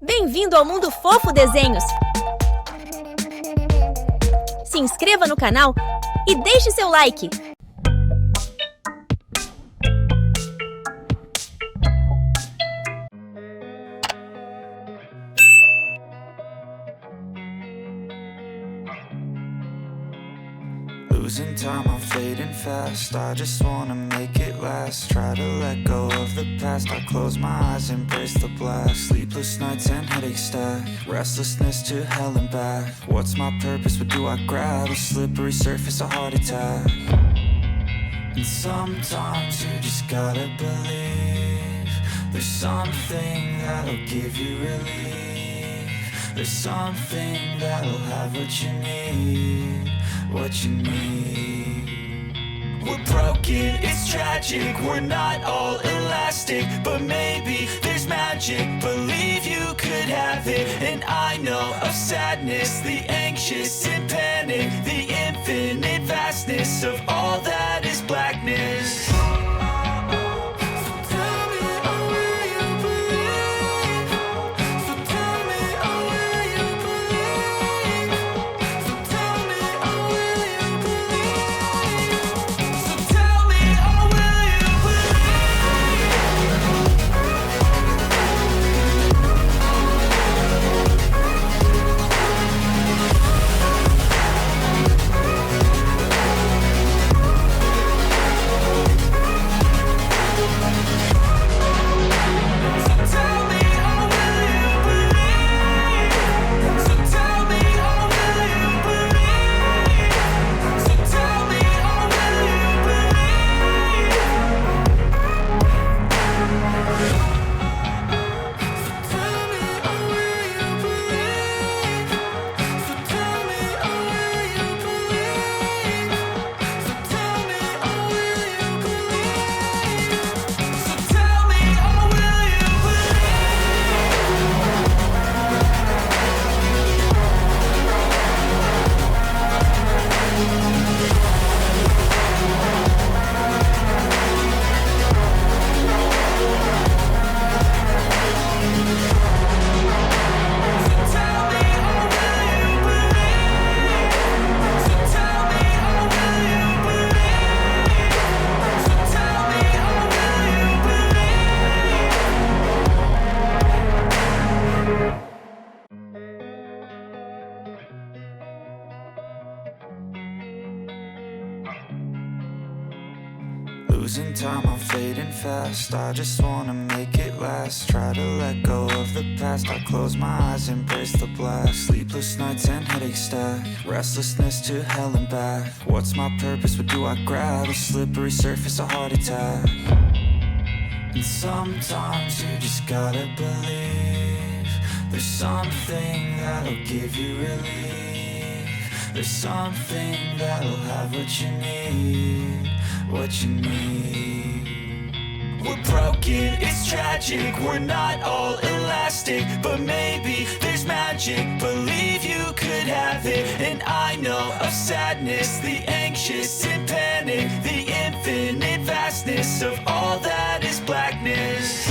Bem-vindo ao mundo fofo desenhos! Se inscreva no canal e deixe seu like! Losing time, I'm fading fast. I just wanna make it last. Try to let go of the past. I close my eyes, embrace the blast. Sleepless nights and headaches stack. Restlessness to hell and back. What's my purpose? What do I grab? A slippery surface, a heart attack. And sometimes you just gotta believe there's something that'll give you relief. There's something that'll have what you need. What you need. We're broken, it's tragic. We're not all elastic, but maybe there's magic. Believe you could have it. And I know of sadness, the anxious and panic, the infinite vastness of all that is blackness. Losing time, I'm fading fast. I just wanna make it last. Try to let go of the past. I close my eyes, embrace the blast. Sleepless nights and headaches stack. Restlessness to hell and back. What's my purpose? What do I grab? A slippery surface, a heart attack. And sometimes you just gotta believe there's something that'll give you relief. There's something that'll have what you need. What you need. We're broken, it's tragic. We're not all elastic, but maybe there's magic. Believe you could have it. And I know of sadness, the anxious and panic, the infinite vastness of all that is blackness.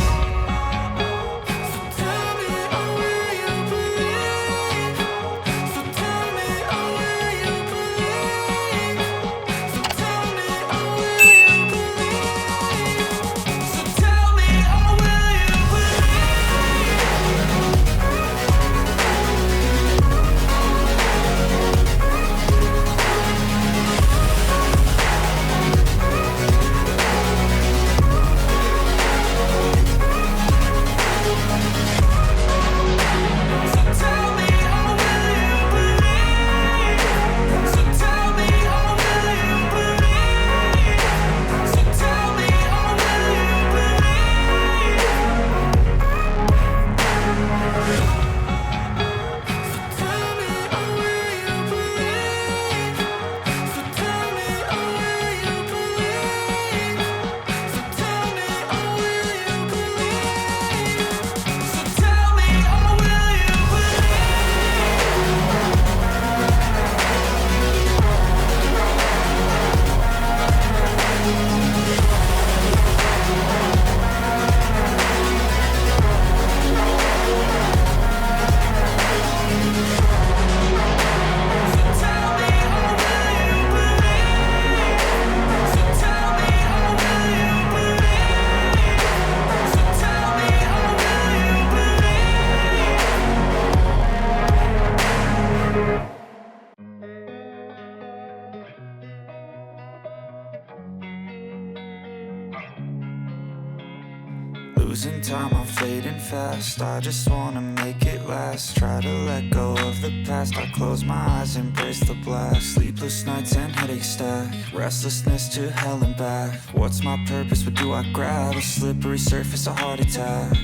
Losing time, I'm fading fast. I just wanna make it last. Try to let go of the past. I close my eyes, embrace the blast. Sleepless nights and headache stack. Restlessness to hell and back. What's my purpose? What do I grab? A slippery surface, a heart attack.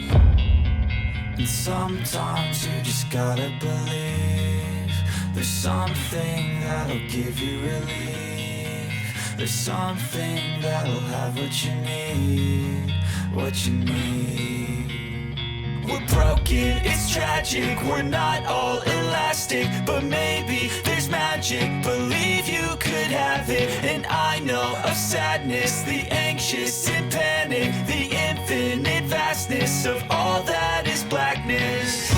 And sometimes you just gotta believe there's something that'll give you relief. There's something that'll have what you need, what you need. We're broken, it's tragic, we're not all elastic, but maybe there's magic. Believe you could have it, and I know of sadness, the anxious and panic, the infinite vastness of all that is blackness.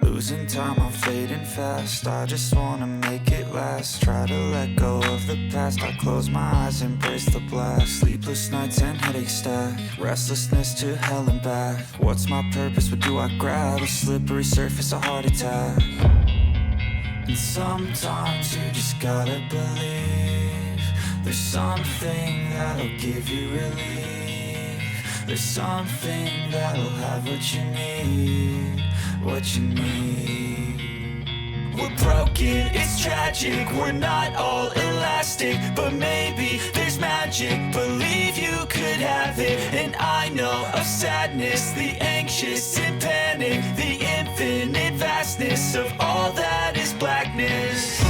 Losing time, I'm fading fast. I just wanna make it last. Try to let go of the past. I close my eyes, embrace the blast. Sleepless nights and headache stack. Restlessness to hell and back. What's my purpose? What do I grab? A slippery surface, a heart attack. And sometimes you just gotta believe there's something that'll give you relief. There's something that'll have what you need, what you need. We're broken, it's tragic, we're not all elastic, but maybe there's magic. Believe you could have it, and I know of sadness, the anxious and panic, the infinite vastness of all that is blackness.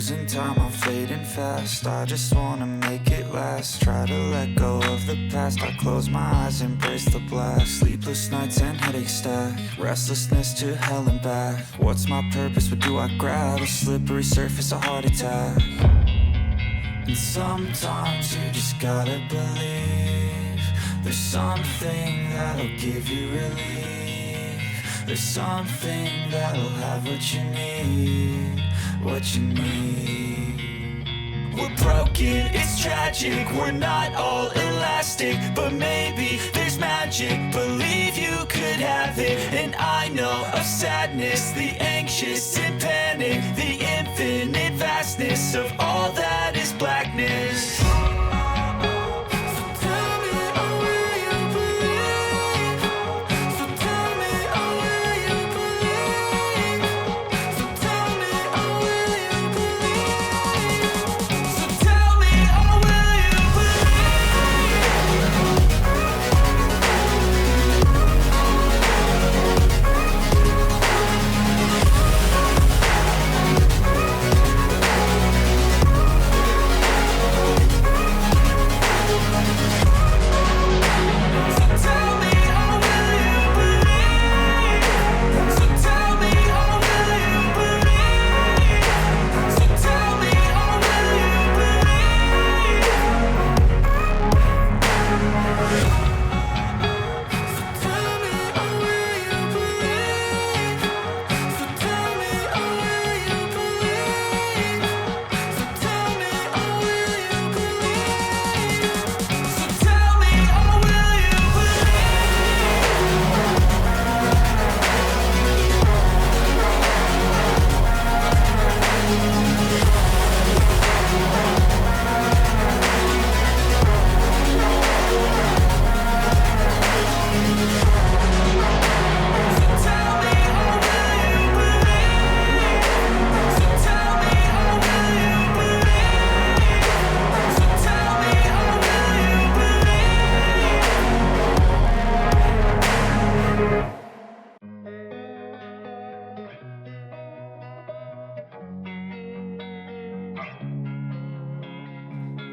Losing time, I'm fading fast. I just wanna make it last. Try to let go of the past. I close my eyes, embrace the blast. Sleepless nights and headaches stack. Restlessness to hell and back. What's my purpose? What do I grab? A slippery surface, a heart attack. And sometimes you just gotta believe there's something that'll give you relief. There's something that'll have what you need, what you need. We're broken, it's tragic, we're not all elastic, but maybe there's magic, believe you could have it. And I know of sadness, the anxious and panic, the infinite vastness of all that is blackness.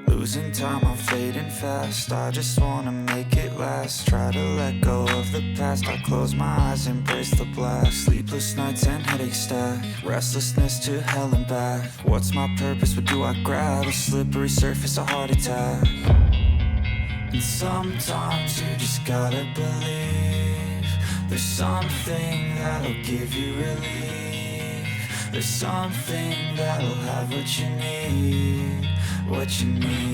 Losing time, I'm fading fast. I just wanna make it last. Try to let go of the past. I close my eyes, embrace the blast. Sleepless nights and headaches stack. Restlessness to hell and back. What's my purpose? What do I grab? A slippery surface, a heart attack. And sometimes you just gotta believe there's something that'll give you relief. There's something that'll have what you need, what you need.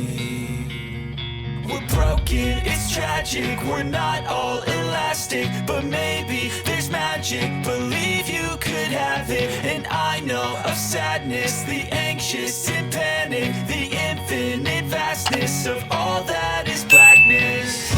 We're broken, it's tragic, we're not all elastic, but maybe there's magic, believe you could have it. And I know of sadness, the anxious and panic, the infinite vastness of all that is blackness.